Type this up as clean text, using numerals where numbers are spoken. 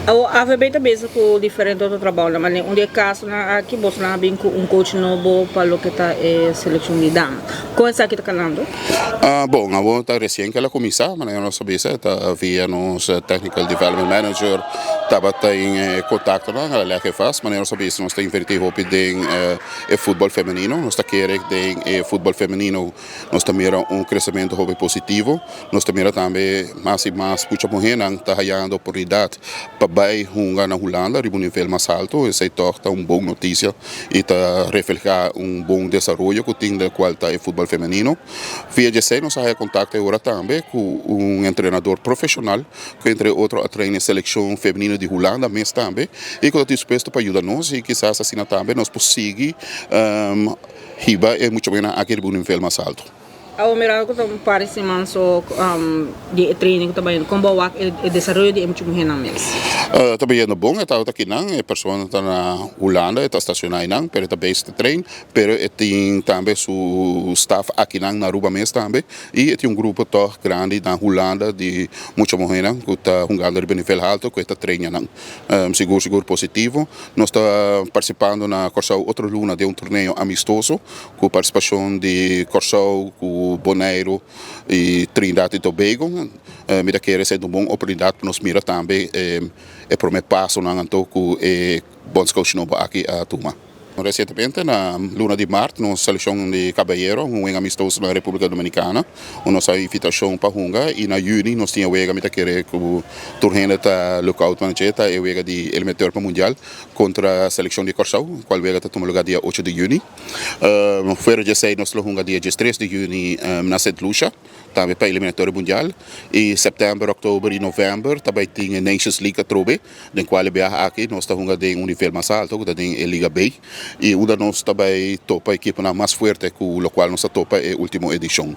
O AVB também com diferente do trabalho, mas um dia caso na aqui você não vem com coach novo para o que está seleção de dama. Como está aqui falando? Bom, agora está recém que ela começou, mas eu não sabia se está via nos Technical Development Manager, estava em contato lá, ela que faz, mas eu não sabia se nós temos vertido op de futebol feminino, nós está querendo de futebol feminino, nós também crescimento positivo, nós também mais e mais puxa morrer, está ganhando oportunidade para vai jogar na Holanda, a nível mais alto, isso é torta boa notícia e está refletir bom desenvolvimento que tem da qual está o futebol feminino. Via GC nós temos contato agora também com treinador profissional, que entre outros treina a seleção feminina de Holanda, mas também, e que está disposto para ajudar nós e quizás assim também nós conseguir riba e muito bem aqui no nível mais alto. Ao mirar que também parece manso de training também como o desenvolvimento de muito bem na mesa. Também é bom, está aqui não, a pessoa está na Holanda, está estacionada não, pero está bem trein, pero tem também seu staff aqui não na Aruba mesmo também, e tem grupo toch grande na Holanda de muito bom não, que está jogando no nível alto, que está treinando não, seguro positivo. Nós está participando na Corsau outra luna de torneio amistoso, com participação de Corsau, com Bonaire e Trindade e Tobago, me dá que sendo uma boa oportunidade para nós mirar também o primeiro passo na Antoco e bons coach aqui a turma. Recentemente, na luna de março, nós seleção de Caballero, amistoso na República Dominicana, nossa invitação para Hunga, e na junho nós tínhamos a querer que o torneio da lookout mancheta e o de eliminatório para mundial contra a seleção de Corsau, qual vega tomou lugar dia 8 de junho. Fora de sei nós Hunga dia 13 de junho na Saint Lucia, também para eliminatório mundial, e setembro, outubro e novembro também tinha Nations League a trobe, den qual aqui nós estamos de nível mais alto, que é a Liga B. E uma de nós também topa a equipe mais forte, com o qual nós topa é a última edição.